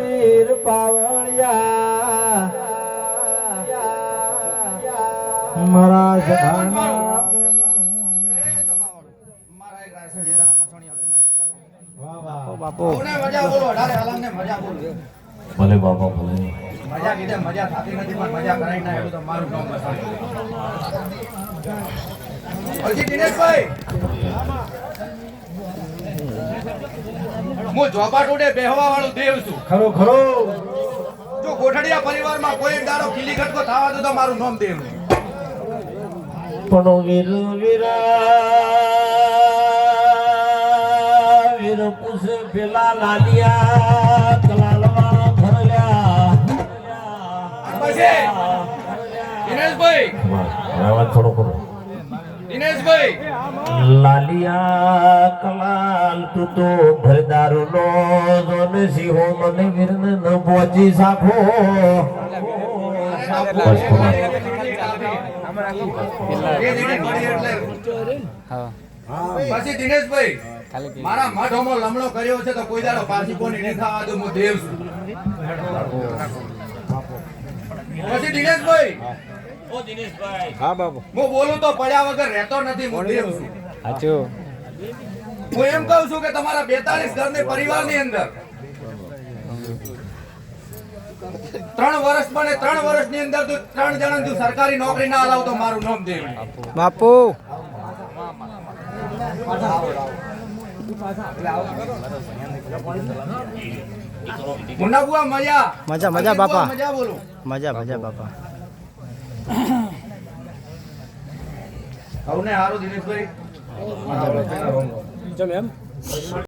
વીર પાવળિયા મારા સભાના બાપો ભલે બાપા ભલે મજા કીધે મજા થતી નથી પણ મજા કરાઈ ના એવું તો મારું નામ પછી દિનેશભાઈ હું ઝોપાટોડે બેહવા વાળો દેવ છું. ખરો ખરો જો ગોઠડિયા પરિવારમાં કોઈ એક દાડો ખીલી ખટકો થવા દો તો મારું નામ દેવ નહીં. પણ વીર વીર પૂછ પેલા લાલિયા કલાલમાં ભરલ્યા પછી દિનેશભાઈ આવાજ થોડો કરો દિનેશભાઈ લાલિયા કલાલ તું તો ભરદારો નો જોન સિંહો મને વીરને ન પહોંચી સાખો બસ કુમાર પછી દિનેશભાઈ મારા મઠોમાં લમણો કર્યો છે તો કોઈ દાડો પાછી કોની નહીં થવા દઉં. હું દેવ છું. પછી દિનેશભાઈ હા બાપુ હું બોલું તો પડ્યા વગર રહેતો નથી. હું દેવ છું. સાચું હું એમ કહું છું કે તમારા 42 ઘરની પરિવારની અંદર 3 વર્ષ બને 3 વર્ષની અંદર તું 3 જણા તું સરકારી નોકરી ના હલાવ તો મારું નામ દેવ નહીં. બાપુ મુન્ના બુઆ મજા મજા મજા બાપા મજા બોલું મજા મજા બાપા હવને હારું દિનેશભાઈ.